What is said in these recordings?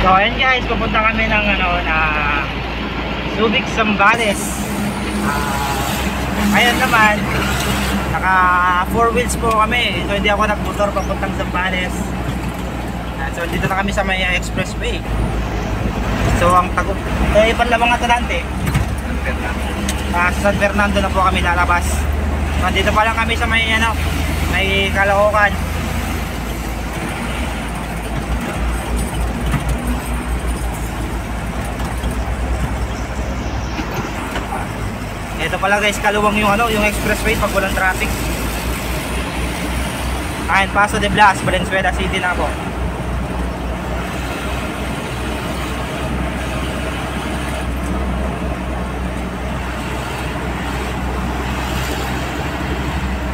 So ayun guys, pupunta kami ng Subic, Zambales. Ngayon naman naka 4 wheels po kami. So hindi ako nagmotor papuntang Zambales. So dito na kami sa may expressway. So ang tago panlamang Atalante, sa San Fernando na po kami lalabas. So dito pa lang kami sa may may Caloocan. Ito pala guys, kaluwang yung expressway pag walang traffic. Ayun, Paso de Blas, Valenzuela City na po.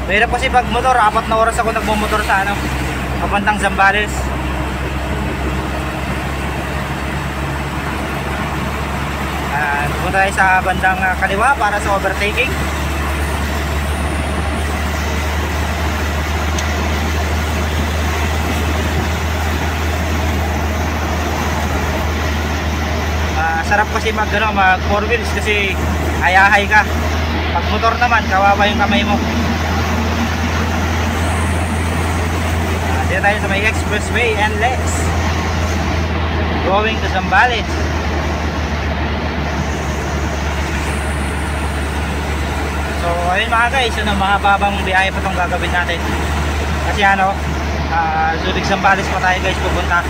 Pero kasi pag motor, 4 na oras ako nagmumotor sa papuntang Zambales. Pupunta tayo sa bandang kaliwa para sa overtaking. Sarap kasi mag 4 wheels kasi hayahay ka. Pag motor naman, kawawa yung kamay mo. Dito tayo sa may expressway and Lex going to Zambales. So ayun mga guys, mahababang biyahe pa itong gagawin natin. Kasi Subic, Zambales pa tayo guys pupunta.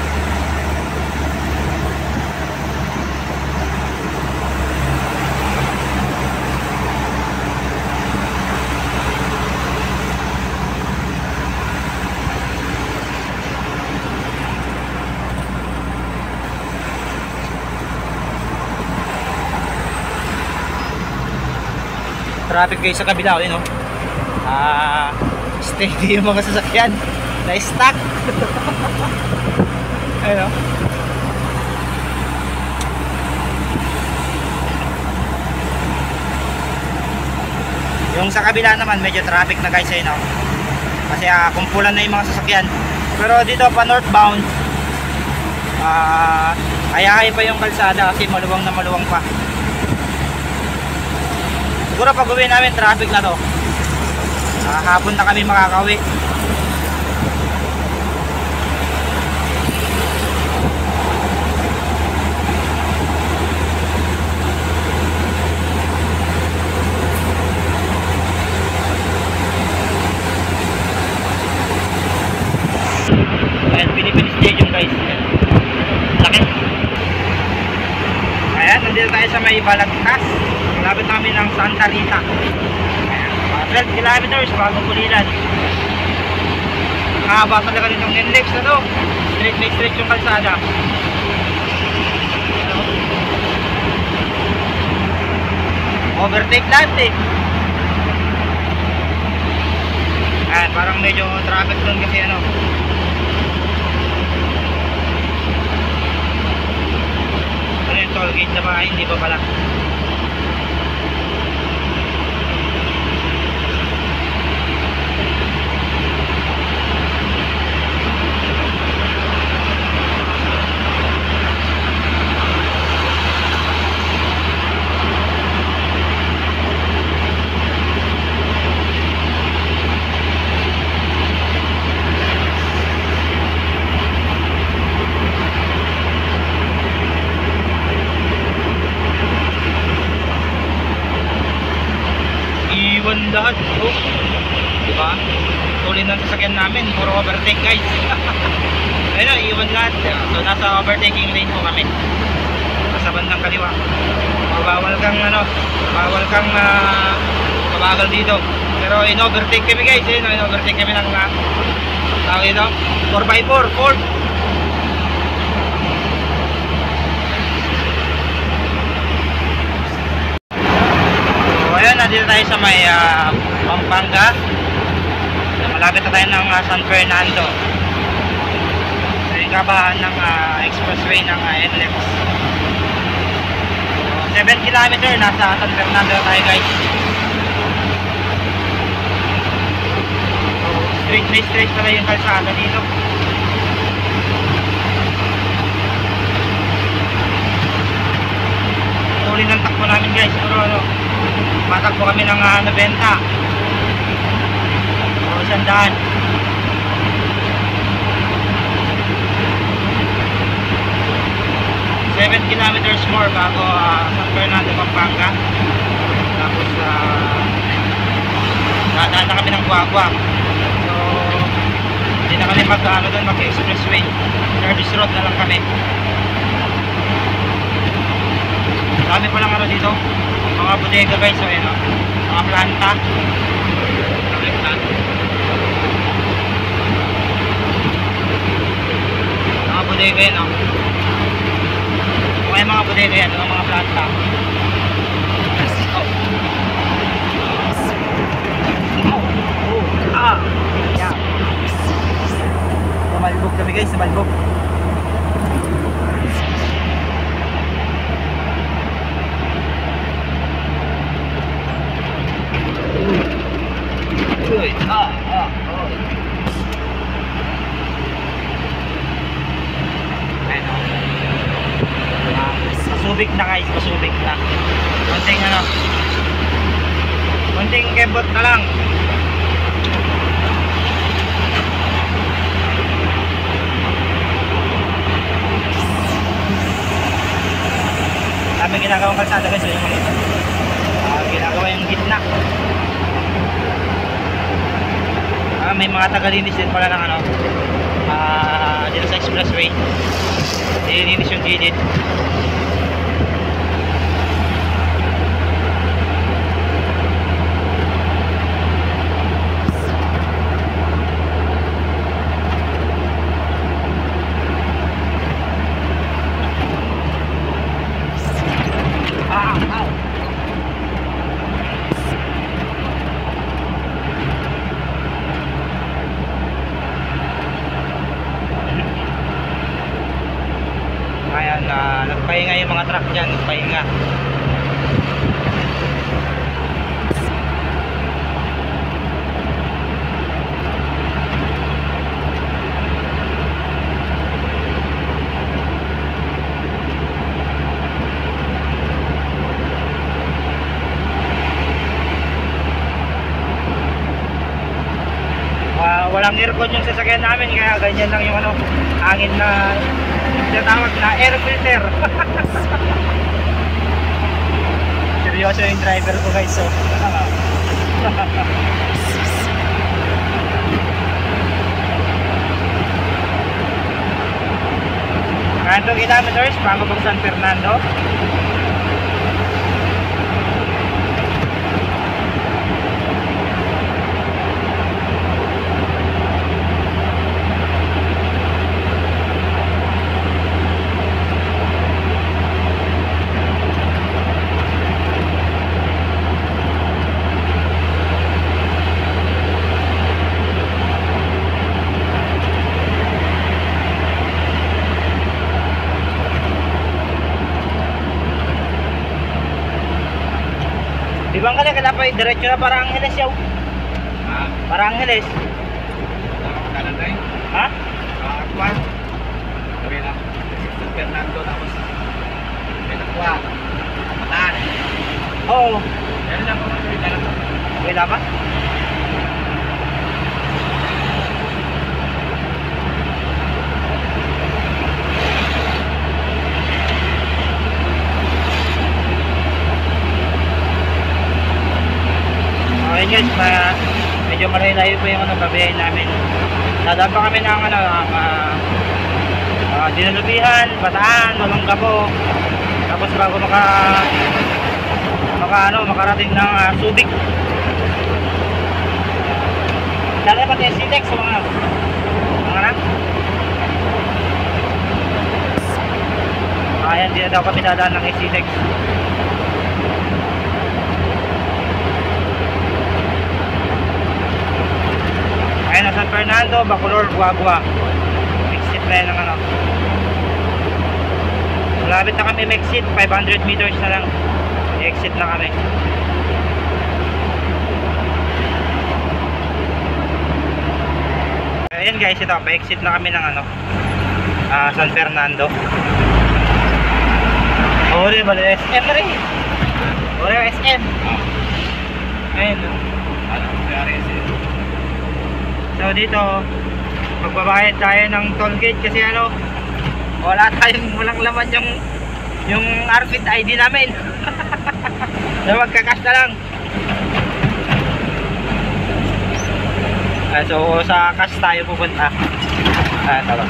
Traffic guys sa kabila, no? Steady yung mga sasakyan na stuck. Ayun, yung sa kabila naman medyo traffic na guys, no? Kasi kumpulan na yung mga sasakyan. Pero dito pa northbound, ayahay pa yung kalsada kasi maluwang na maluwang pa. Siguro pag uwi namin traffic na to, hapon na kami makakauwi. Ayan, Philippine Stadium guys. Laki. Ayan, nandito tayo sa may Balagtas. Malapit namin ng Santa Rita. 12 kilometers bagong Pulilan. Haba talaga nitong index na to. Straight na straight yung kalsada. Overtake lahat eh. Ayan, parang medyo traffic doon kasi yung toll gate na ba? Hindi pa pala. Lahat, diba? Tuloy ng sasakyan namin, puro overtake guys. Ayun, iwan lahat. So nasa overtaking lane po kami, nasa bandang kaliwa. Bawal kang mabagal dito. Pero in-overtake kami guys, in-overtake kami ng tawag ito, 4x4, Ford. Nandito tayo sa may Pampanga. Malapit na tayo ng San Fernando. Sa ikabahan ng expressway ng NLEX. 7 kilometer nasa San Fernando tayo guys. Straight pala yung kalsada dito. guys, siguro ano, matagpo kami ng 90 o 100. 7 kilometers more bago San Fernando, Pampanga. Tapos dadaan na kami ng Guagua. So hindi na kami mag-expressway, service road na lang kami. Dami pa lang ano dito, mga bodega guys. So ayun, mga planta. Mga bodega yan, may mga bodega yan, mga planta. Yeah. Malbog kami guys, malbog. Pasubik na guys, pasubik na. Konting kebot na lang. Kami ginagawang kalsada guys, ginagawa yung gitna. May mga tagalinis din pala ng ano, dito sa expressway. Nilinis yung gilid. Ayan, nagpahinga yung mga truck dyan, nagpahinga. Walang aircon yung sasakyan namin, kaya ganyan lang yung ano, hangin na tinatawag na air filter. Seryoso yung driver ko guys, so Kanto kilometers bago pag San Fernando. Ibang ka na, kaya diretso na para Angeles yaw. Para Angeles. Ha? Kwan. Sabi na. San Fernando tapos Pinakwa. Matan. Oo. Yan lang kung ano yung Wala ba? Okay guys, medyo malayo-layo po yung ano, babiyahin namin. Dadaan pa kami ng ano, Dinulubihan, Bataan, Olongapo. Tapos bago makarating ng Subic. Dala pati SCTEX sa mga na. Ayan, di na daw kami dadaan ng SCTEX. Ayan na San Fernando, Bacolor, Guagua. Exit na yan ng ano. Malapit na kami exit, 500 meters na lang. I-exit na kami. Ayan guys, ito, pa-exit na kami ng ano, San Fernando. Oh, di ba? SM rin. Oreo SM. Ah. Ayun. No? Ano? PRS eh. So dito, magbabayad tayo ng toll gate kasi ano, walang laman yung RFID ID namin. So magka-cash na lang. So sa cash tayo pupunta. Tama.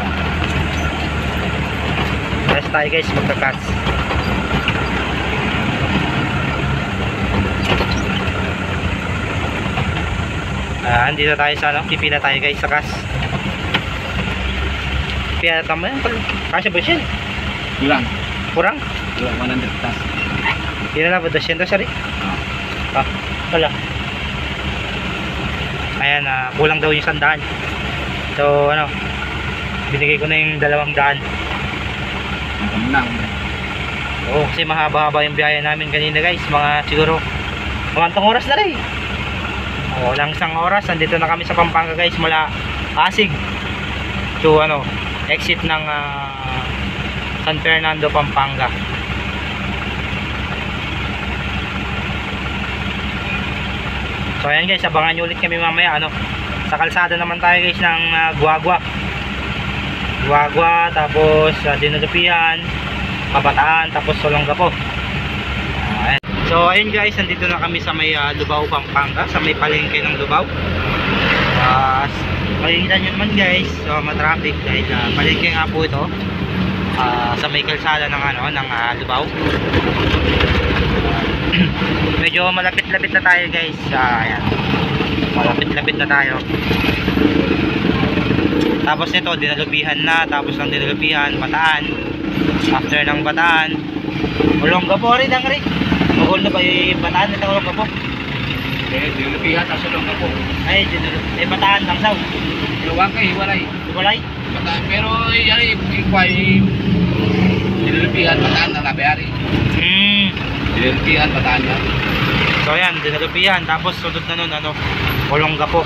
Cash tayo guys, magka-cash. Andito tayo sa ano, pipila tayo guys sa cash. Pipila tama yan, kasya ba siya? Kurang? 100 plus. Yun na ba, 200 sorry? Wala. Ayan, kulang daw yung 100. So ano, binigay ko na yung 200. Ang lang. Oo, kasi mahaba-haba yung biyahe namin kanina guys. Mga siguro kumantong oras na rin. Lang isang oras, nandito na kami sa Pampanga guys, mula Pasig to ano, exit ng San Fernando, Pampanga. So ayan guys, abangan nyo ulit kami mamaya ano, sa kalsada naman tayo guys ng Guagua, tapos Dinudupihan, Kabataan, tapos Olongapo. So ayun guys, nandito na kami sa may Lubao, Pampanga, sa may palengke ng Lubao. Makikita nyo naman guys, so matraffic dahil palengke nga po ito, sa may kalsada ng ano, ng Lubao. Medyo malapit-lapit na tayo guys. Ayan, malapit-lapit na tayo. Tapos nito Dinudupihan na, tapos ng Dinudupihan Bataan, after ng Bataan Olongapo rin ang rin. Mahol na ba yung Bataan at Olongapo? Dinudupihan at Olongapo. Ay, Bataan lang saw. Iluwang kayo, hiwalay. Walay? Bataan, pero yan ikway. Dinudupihan, Bataan na nabayari. Dinudupihan, Bataan na. So ayan, Dinudupihan. Tapos sunod na nun ano, Olongapo.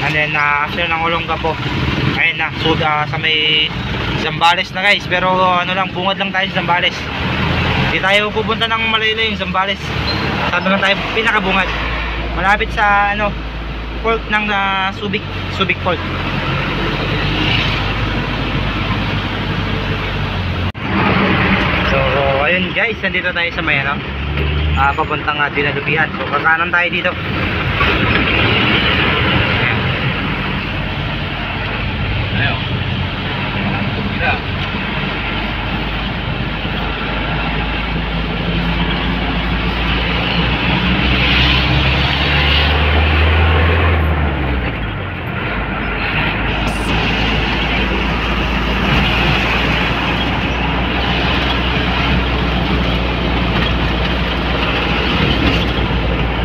And then after ng Olongapo, ayun na, so sa may Zambales na guys. Pero ano lang, bungad lang tayo sa Zambales. Hindi tayo pupunta ng malayo yung Zambales. Saan lang tayo pinakabungad. Malapit sa ano, port ng Subic Port. So ayun guys, nandito tayo sa may ano, papuntang Dinudupihan. So kakanan tayo dito. Ayun. Kira.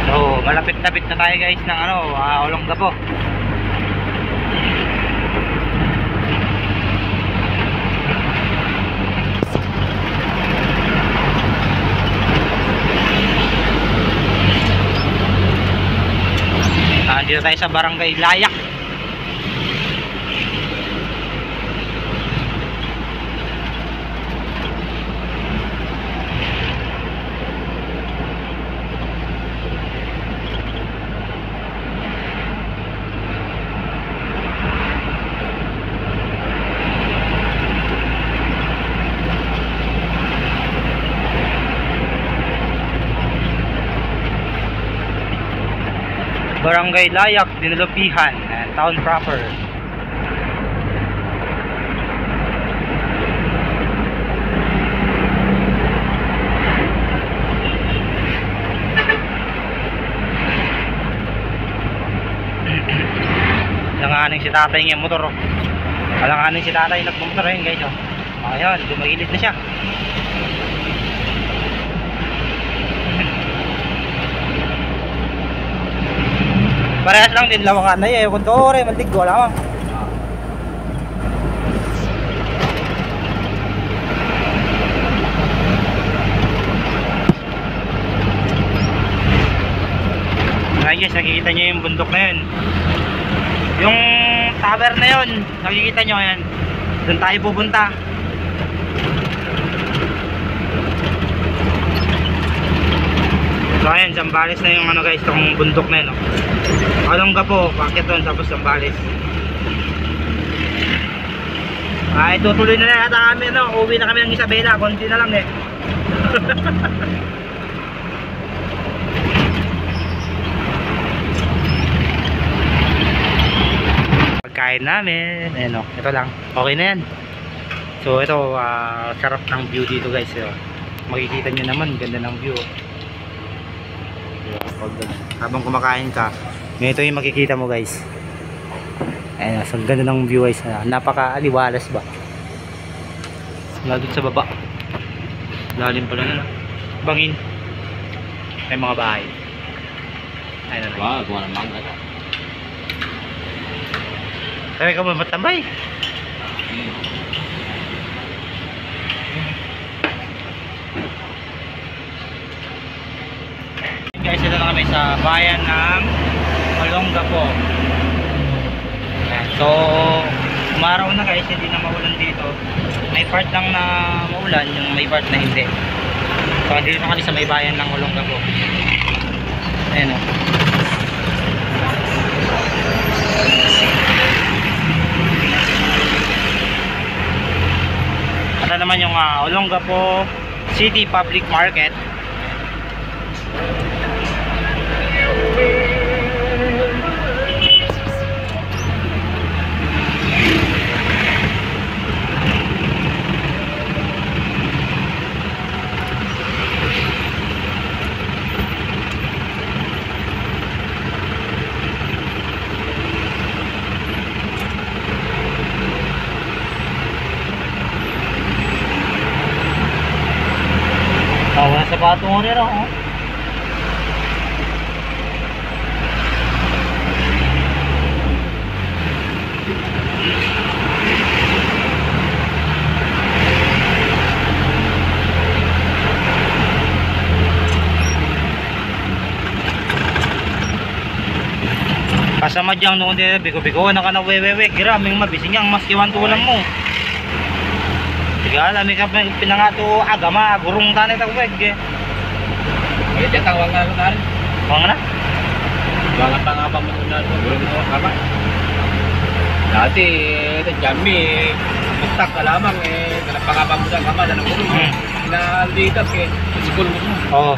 So malapit-lapit na tayo guys ng ano, Olongapo. Dito tayo sa Barangay Layak. Barangay Layak, Dinudupihan, town proper. Langanin si tatay ng motor. Langanin si tatay nagmumotor ayun guys. Ayun, dumagilid na siya. Parehas lang din lawangan na eh. Kung tore, maldig ko lang. Ngayon guys, nakikita nyo yung bundok na yun. Yung tower na yun, nakikita nyo yan. Doon tayo pupunta. So ayan, Zambales na yung ano guys, itong bundok na yun, no? Olongapo, packet doon, tapos Zambales. Ay, tutuloy na yata kami, no? Uwi na kami ng Isabela, konti na lang eh. Pagkain namin, ayan, no? Ito lang, okay na yan. So ito, sarap ng view dito guys, makikita nyo naman, ganda ng view. Habang kumakain ka, ganito yung makikita mo guys. Ayan, so ganda ng view guys, napaka-aliwalas ba. Lalo sa baba, lalim pala na, bangin, may mga bahay. Ayan na. Wow, gawa ng mangga. Sabi ka ba matambay? Guys, ito na kami sa bayan ng Olongapo. So, umaraw na guys, hindi na maulan dito. May part lang na maulan, yung may part na hindi. So, dito na kami sa may bayan ng Olongapo. Ayan o. Ito naman yung Olongapo City Public Market. Wala sapato mo nila, oh. Kasama diyang noon din, biko-biko na ka na wewewe, giraming mabising yang mas kiwan tulang mo. Alam ka pinangato agama gurung tanay tagweg eh. Ay, tawag nga ko na rin. Wang na? Bangat pa nga pa mo na gurung mo agama. Dati, jami, butak ka lamang eh. Kalapangapa mo sa agama na ng gurung. Pinalitas eh. Sikul mo. Oo.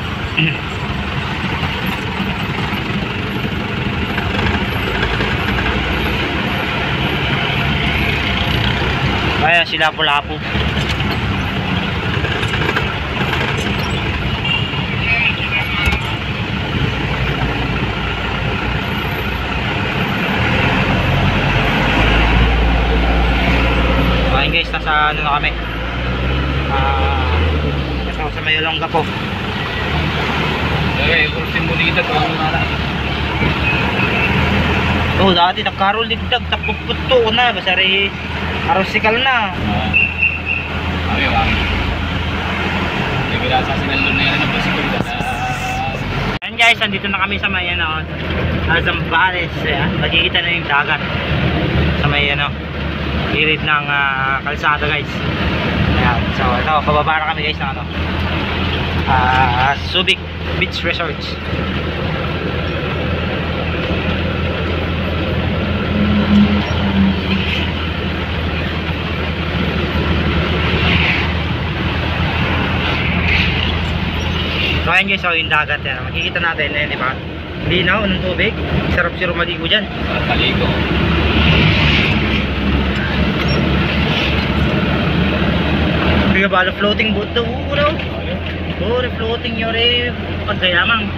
Kaya sila Lapu-Lapu. Okay guys, nasa ano na kami, nasa sa may Olongapo. Eh, kursin mo dito kung ano na. Oh, dati nagkarol digdag tapuputo na basari arosikal na. Ayaw ah. Hindi ko sa sinalun na yan ng basikul ka na. Ayan guys, nandito na kami sa may ano, Zambales. Nakikita na yung dagat sa may ano, gilid ng kalsada guys. Ayan, so ito, bababa na kami guys ng ano, Subic Beach Resorts. So ayan guys, so yung dagat yan, makikita natin eh, di ba? Linaw ng tubig, sarap siro maligo dyan. Paligo. Kaya ba, floating boat daw, no? Oh, floating yun eh, pagkayamang.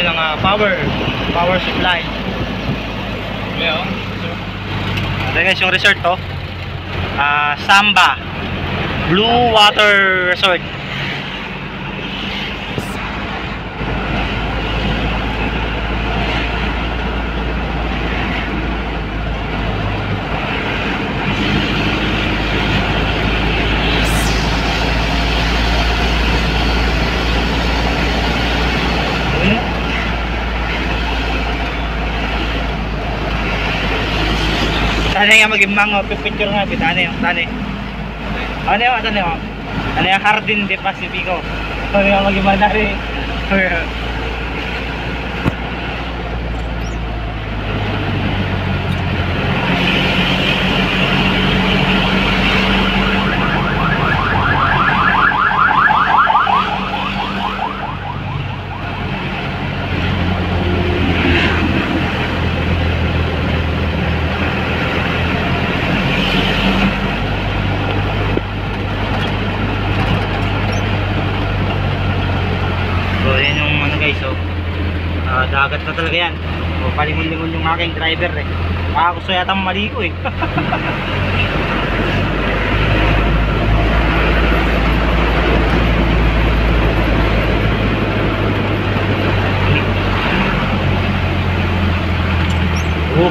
kanilang power supply. Meron. Ito guys yung resort to. Samba Blue Water Resort. Tani nga mag-imang picture nga tani tani. Ano yung Jardín de Pacifico. Tani nga mag-imang dari. Dagat na talaga yan. Palingon-lingon yung aking driver eh. Gusto yata maligo eh.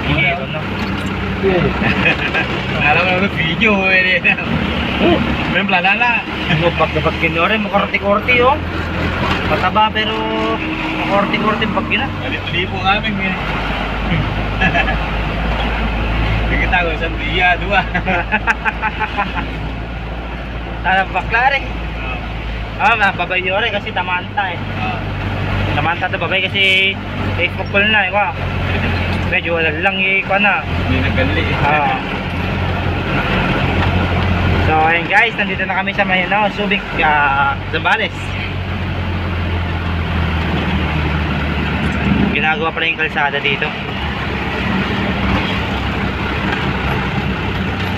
Ginero na. Alam mo na video eh. May planala. Pag kinore, makorti-korti oh. Mataba pero makorti-korti pag gina. Lipo nga amin eh. Kita ko isang diya, dua. Sana bakla rin. Babay yun rin kasi tamanta eh. Tamanta ito babay kasi Facebook call na eh. Medyo wala lang ko na. May naggali. So ayun guys, nandito na kami sa Mayanaw, Subic, Zambales. Ginagawa pala yung kalsada dito.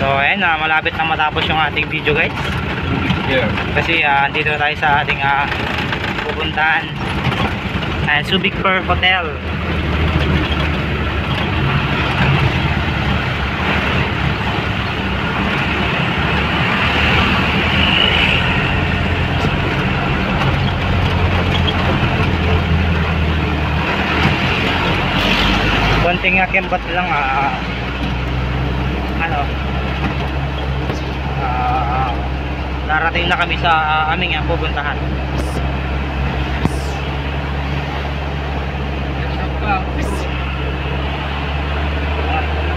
So ayun, malapit na matapos yung ating video guys. Kasi andito tayo sa ating pupuntahan, Subic Per Hotel. Konting kembat lang darating na kami sa aming pupuntahan.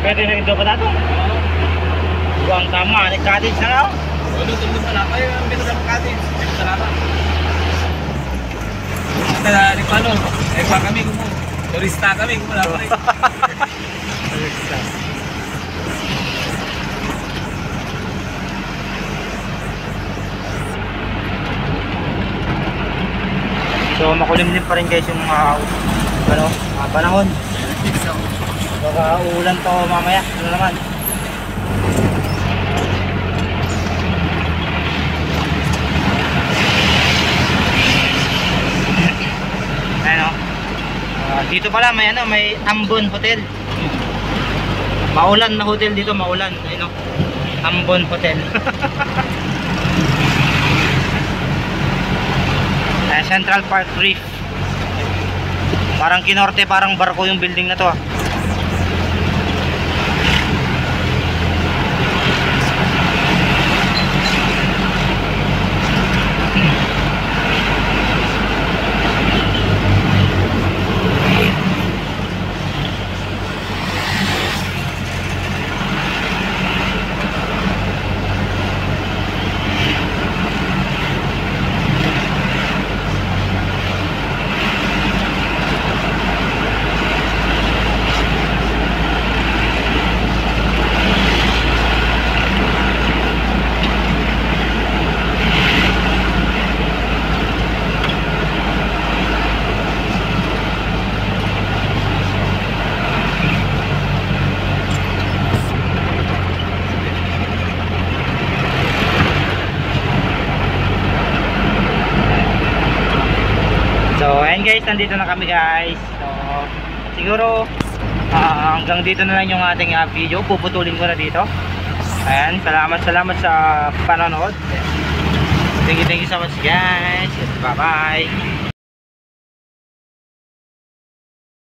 Pwede na ito pa nato? Buwang tama, nag-cottage na ako. Ano, tulog pala kayo ang bito ng cottage. Salamat. Di paano? Pa kami kumo. Turista kami kumo lang. Turista. So makulimlim pa rin guys yung panahon. Baka uulan to mamaya. Ano naman? Dito pala may Ambon Hotel. Maulan na hotel dito, maulan. Ayun, Ambon Hotel. Central Park Reef. Parang kinorte, parang barko yung building na to. nandito na kami guys. So, siguro hanggang dito na lang yung ating video. Puputulin ko na dito. Ayan, salamat sa panonood. Thank you so much guys. Bye bye.